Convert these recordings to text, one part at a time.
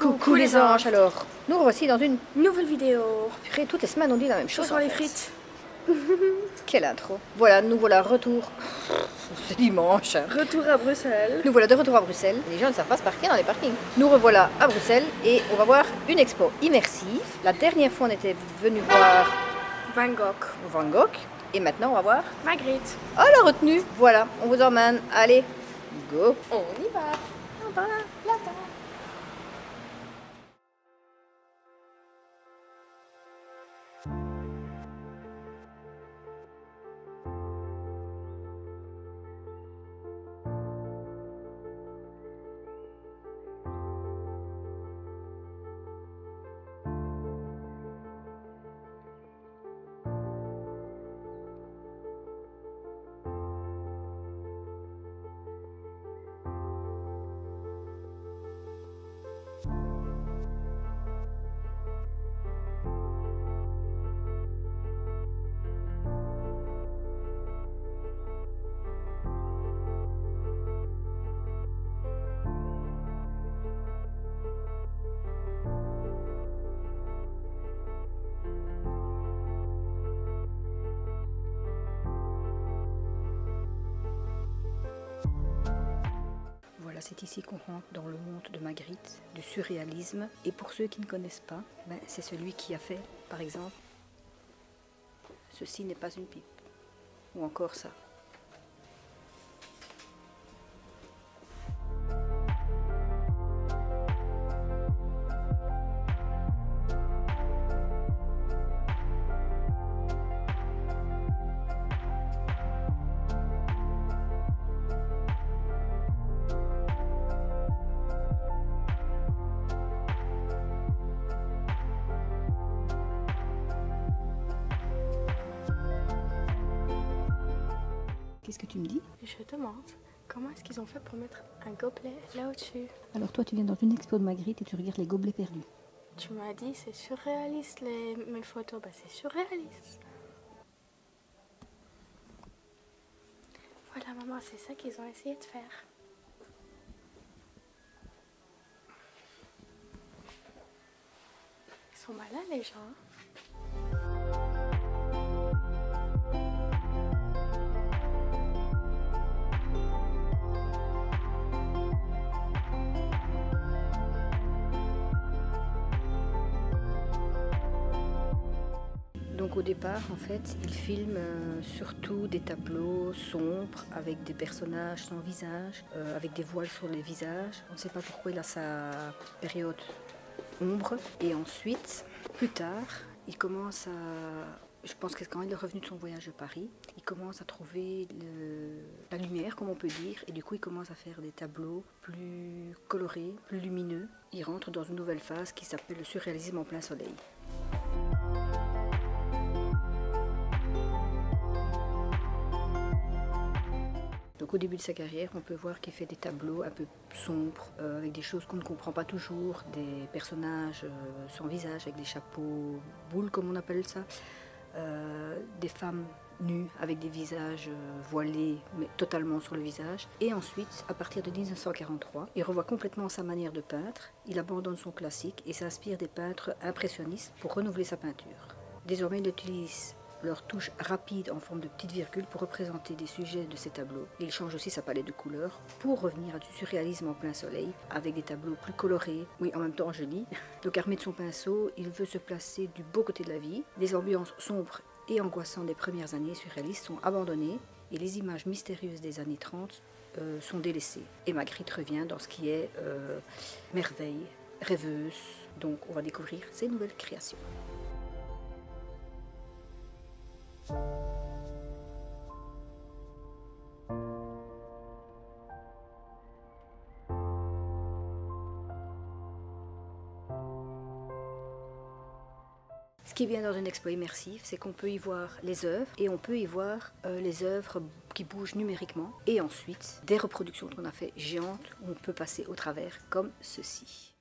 Coucou les anges alors. Nous revoici dans une nouvelle vidéo. purée, toutes les semaines on dit la même chose. Ce sont les frites. Quelle intro. Voilà, nous voilà retour. C'est dimanche. Retour à Bruxelles. Nous voilà de retour à Bruxelles. Les gens ne savent pas se parquer dans les parkings. Nous revoilà à Bruxelles et on va voir une expo immersive. La dernière fois on était venu voir Van Gogh. Van Gogh et maintenant on va voir Magritte. oh la retenue. Voilà, on vous emmène. Allez, go. On y va. On va là-bas. Voilà, c'est ici qu'on rentre dans le monde de Magritte, du surréalisme. Et pour ceux qui ne connaissent pas, c'est celui qui a fait, par exemple, ceci n'est pas une pipe. Ou encore ça. Qu'est-ce que tu me dis? Je demande comment est-ce qu'ils ont fait pour mettre un gobelet là au-dessus. Alors toi tu viens dans une expo de Magritte et tu regardes les gobelets perdus. Tu m'as dit c'est surréaliste mes photos. Bah c'est surréaliste. Voilà maman, c'est ça qu'ils ont essayé de faire. Ils sont malins les gens. Donc au départ, en fait, il filme surtout des tableaux sombres avec des personnages sans visage, avec des voiles sur les visages. On ne sait pas pourquoi il a sa période ombre. Et ensuite, plus tard, il commence à... Je pense que quand il est revenu de son voyage de Paris, il commence à trouver la lumière, comme on peut dire, et du coup il commence à faire des tableaux plus colorés, plus lumineux. Il rentre dans une nouvelle phase qui s'appelle le surréalisme en plein soleil. Donc au début de sa carrière, on peut voir qu'il fait des tableaux un peu sombres, avec des choses qu'on ne comprend pas toujours, des personnages sans visage, avec des chapeaux boules comme on appelle ça, des femmes nues avec des visages voilés, mais totalement sur le visage. Et ensuite, à partir de 1943, il revoit complètement sa manière de peindre, il abandonne son classique et s'inspire des peintres impressionnistes pour renouveler sa peinture. Désormais, il utilise leur touche rapide en forme de petites virgules pour représenter des sujets de ses tableaux. Et il change aussi sa palette de couleurs pour revenir à du surréalisme en plein soleil, avec des tableaux plus colorés, oui en même temps jolis. Donc armé de son pinceau, il veut se placer du beau côté de la vie. Les ambiances sombres et angoissantes des premières années surréalistes sont abandonnées et les images mystérieuses des années 30 sont délaissées. Et Magritte revient dans ce qui est merveille, rêveuse. Donc on va découvrir ses nouvelles créations. Ce qui est bien dans une expo immersive, c'est qu'on peut y voir les œuvres et on peut y voir les œuvres qui bougent numériquement et ensuite des reproductions qu'on a fait géantes où on peut passer au travers comme ceci.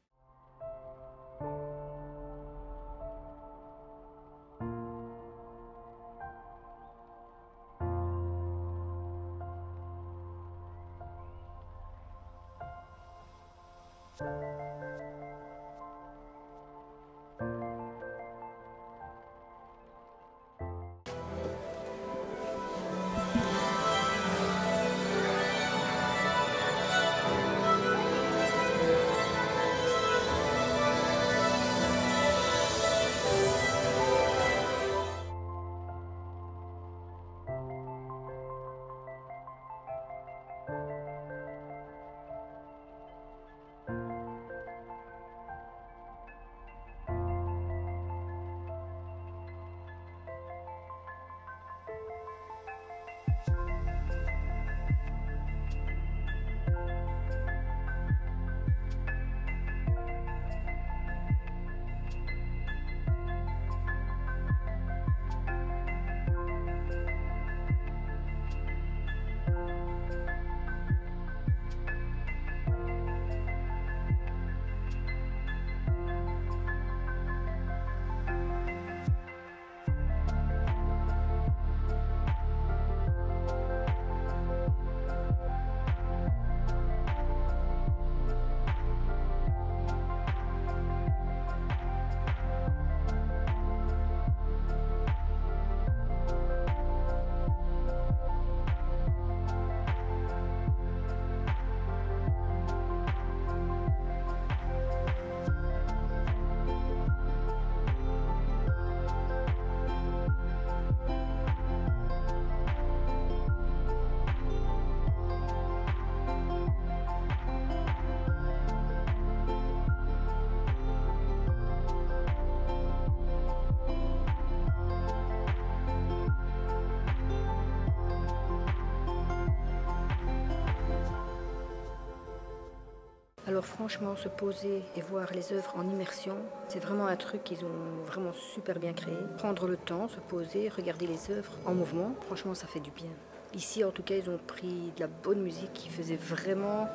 Alors franchement, se poser et voir les œuvres en immersion, c'est vraiment un truc qu'ils ont vraiment super bien créé. Prendre le temps, se poser, regarder les œuvres en mouvement, franchement ça fait du bien. Ici en tout cas, ils ont pris de la bonne musique qui faisait vraiment,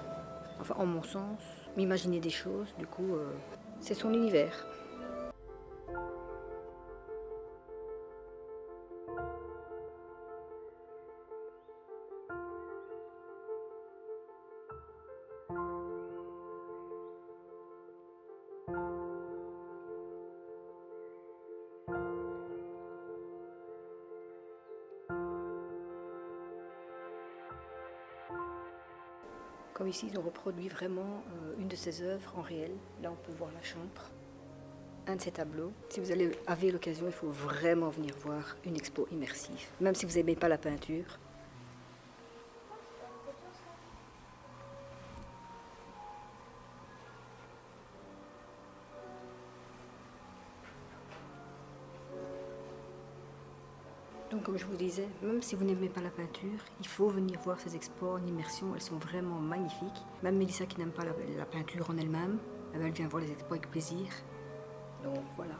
enfin en mon sens, m'imaginer des choses. Du coup, c'est son univers. Comme ici, ils ont reproduit vraiment une de ses œuvres en réel. Là, on peut voir la chambre, un de ses tableaux. Si vous avez l'occasion, il faut vraiment venir voir une expo immersive. Même si vous n'aimez pas la peinture. Donc comme je vous disais, même si vous n'aimez pas la peinture, il faut venir voir ces expos en immersion, elles sont vraiment magnifiques. Même Mélissa qui n'aime pas la peinture en elle-même, elle vient voir les expos avec plaisir. Donc voilà.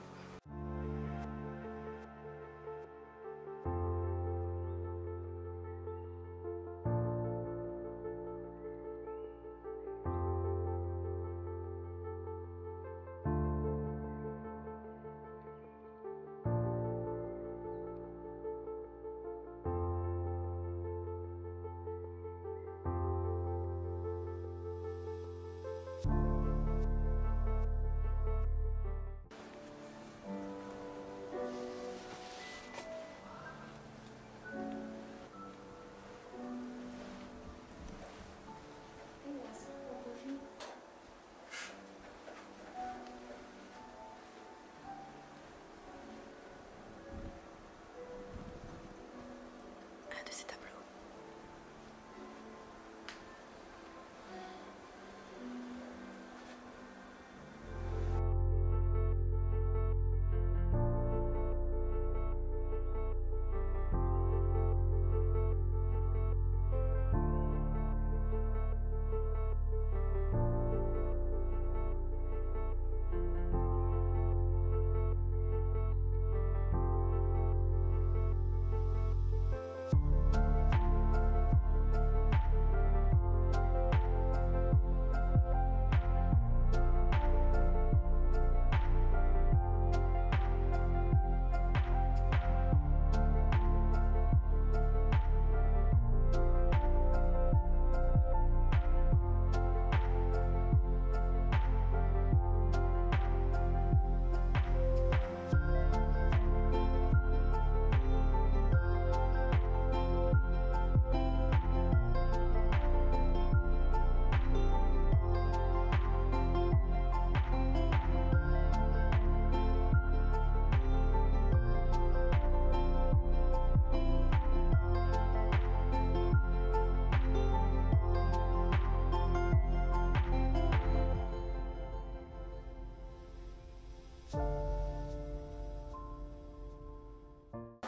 De ces tableaux.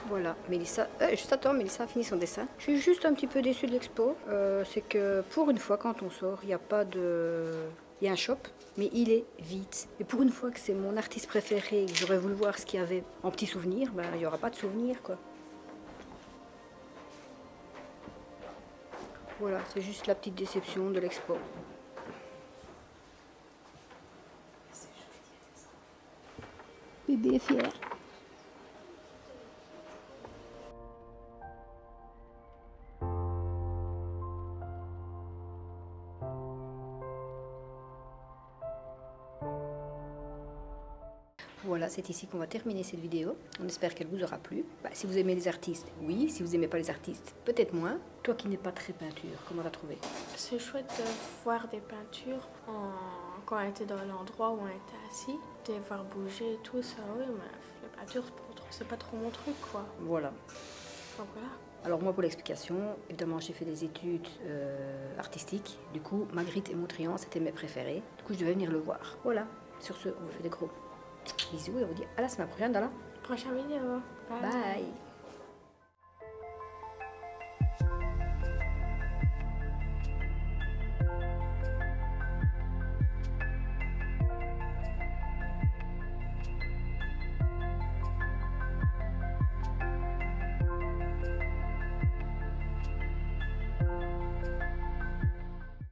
Voilà, Mélissa, juste attends, Mélissa a fini son dessin. Je suis juste un petit peu déçue de l'expo. C'est que pour une fois, quand on sort, il n'y a pas de... Il y a un shop, mais il est vide. Et pour une fois que c'est mon artiste préféré et que j'aurais voulu voir ce qu'il y avait en petits souvenirs, ben, il n'y aura pas de souvenirs, quoi. Voilà, c'est juste la petite déception de l'expo. Bébé est fier. Voilà, c'est ici qu'on va terminer cette vidéo. On espère qu'elle vous aura plu. Si vous aimez les artistes, oui. Si vous n'aimez pas les artistes, peut-être moins. Toi qui n'es pas très peinture, comment l'as trouvé? C'est chouette de voir des peintures quand on était dans l'endroit où on était assis, de les voir bouger et tout ça. Oui, mais les peintures, c'est pas trop mon truc, quoi. Voilà. Donc voilà. Alors moi, pour l'explication, évidemment, j'ai fait des études artistiques. Du coup, Magritte et Montrian, c'était mes préférés. Du coup, je devais venir le voir. Voilà. Sur ce, on vous fait des gros bisous et on vous dit à la semaine prochaine dans la prochaine vidéo. Bye.